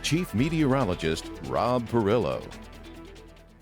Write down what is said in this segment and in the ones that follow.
Chief Meteorologist Rob Perillo.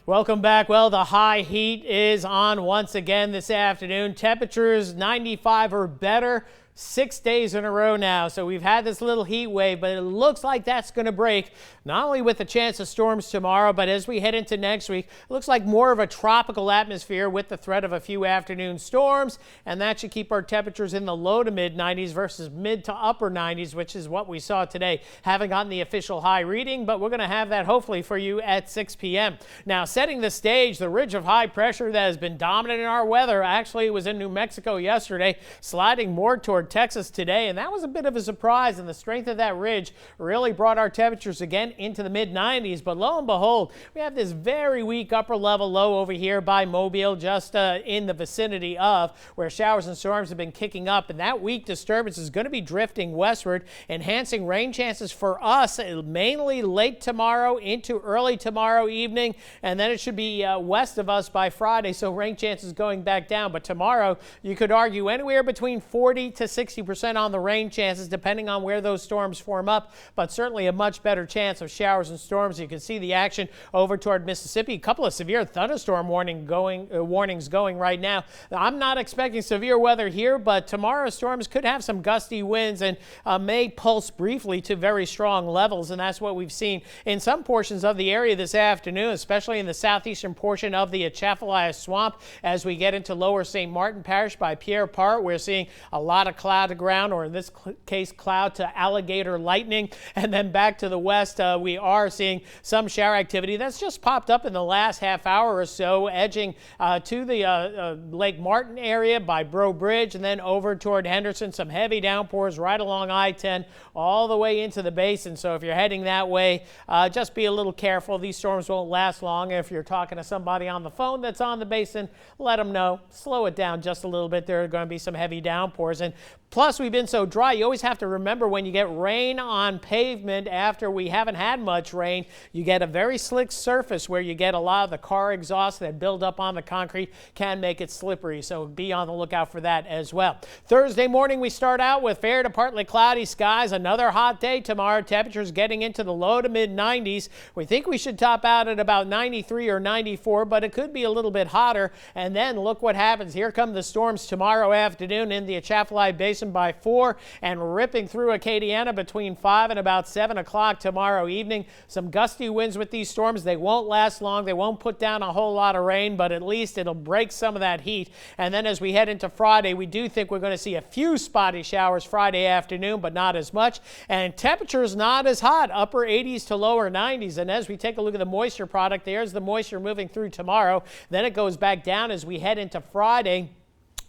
Welcome back. Well, the high heat is on once again this afternoon. Temperatures 95 or better 6 days in a row now. So we've had this little heat wave, but it looks like that's going to break, not only with the chance of storms tomorrow, but as we head into next week, it looks like more of a tropical atmosphere with the threat of a few afternoon storms, and that should keep our temperatures in the low to mid 90s versus mid to upper 90s, which is what we saw today. Haven't gotten the official high reading, but we're going to have that hopefully for you at 6 p.m. Now, setting the stage, the ridge of high pressure that has been dominant in our weather actually was in New Mexico yesterday, sliding more toward Texas today, and that was a bit of a surprise, and the strength of that ridge really brought our temperatures again into the mid 90s. But lo and behold, we have this very weak upper level low over here by Mobile, just in the vicinity of where showers and storms have been kicking up, and that weak disturbance is going to be drifting westward, enhancing rain chances for us mainly late tomorrow into early tomorrow evening, and then it should be west of us by Friday, so rain chances going back down. But tomorrow you could argue anywhere between 40 to 60% on the rain chances, depending on where those storms form up, but certainly a much better chance of showers and storms. You can see the action over toward Mississippi. A couple of severe thunderstorm warnings going right now. I'm not expecting severe weather here, but tomorrow's storms could have some gusty winds and may pulse briefly to very strong levels, and that's what we've seen in some portions of the area this afternoon, especially in the southeastern portion of the Atchafalaya Swamp. As we get into lower St. Martin Parish by Pierre Part, we're seeing a lot of cloud to ground, or in this case cloud to alligator lightning. And then back to the west, we are seeing some shower activity that's just popped up in the last half hour or so, edging to the Lake Martin area by Breaux Bridge, and then over toward Henderson. Some heavy downpours right along I-10 all the way into the basin. So if you're heading that way, just be a little careful. These storms won't last long. If you're talking to somebody on the phone that's on the basin, let them know. Slow it down just a little bit. There are going to be some heavy downpours. And plus, we've been so dry, you always have to remember when you get rain on pavement after we haven't had much rain, you get a very slick surface where you get a lot of the car exhaust that build up on the concrete, can make it slippery. So be on the lookout for that as well. Thursday morning, we start out with fair to partly cloudy skies. Another hot day tomorrow. Temperatures getting into the low to mid 90s. We think we should top out at about 93 or 94, but it could be a little bit hotter. And then look what happens. Here come the storms tomorrow afternoon in the Atchafalaya Basin by 4 and ripping through Acadiana between 5 and about 7 o'clock tomorrow evening. Some gusty winds with these storms. They won't last long. They won't put down a whole lot of rain, but at least it'll break some of that heat. And then as we head into Friday, we do think we're going to see a few spotty showers Friday afternoon, but not as much. And temperatures not as hot, upper 80s to lower 90s. And as we take a look at the moisture product, there's the moisture moving through tomorrow. Then it goes back down as we head into Friday.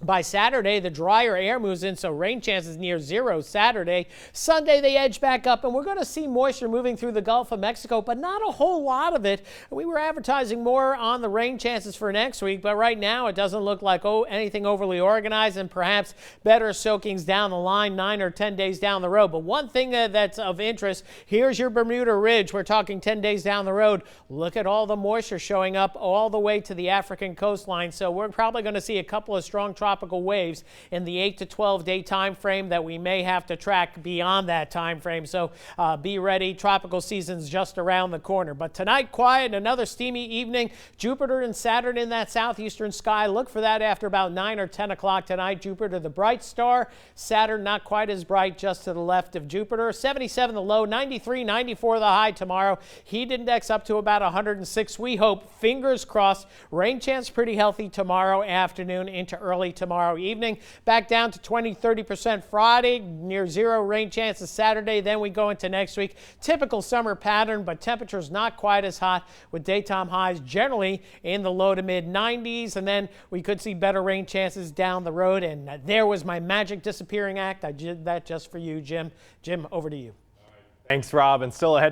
By Saturday, the drier air moves in, so rain chances near zero Saturday. Sunday, they edge back up, and we're going to see moisture moving through the Gulf of Mexico, but not a whole lot of it. We were advertising more on the rain chances for next week, but right now it doesn't look like anything overly organized, and perhaps better soakings down the line 9 or 10 days down the road. But one thing that's of interest, here's your Bermuda Ridge. We're talking 10 days down the road. Look at all the moisture showing up all the way to the African coastline, so we're probably going to see a couple of strong tropical waves in the 8 to 12 day time frame that we may have to track beyond that time frame. So be ready. Tropical season's just around the corner. But tonight, quiet, another steamy evening. Jupiter and Saturn in that southeastern sky. Look for that after about 9 or 10 o'clock tonight. Jupiter, the bright star. Saturn, not quite as bright, just to the left of Jupiter. 77 the low, 93, 94 the high tomorrow. Heat index up to about 106. We hope, fingers crossed, rain chance pretty healthy tomorrow afternoon into early tomorrow evening. Back down to 20-30% Friday, near zero rain chances Saturday. Then we go into next week. Typical summer pattern, but temperatures not quite as hot, with daytime highs generally in the low to mid 90s. And then we could see better rain chances down the road. And there was my magic disappearing act. I did that just for you, Jim. Jim, over to you. Thanks, Rob. And still ahead.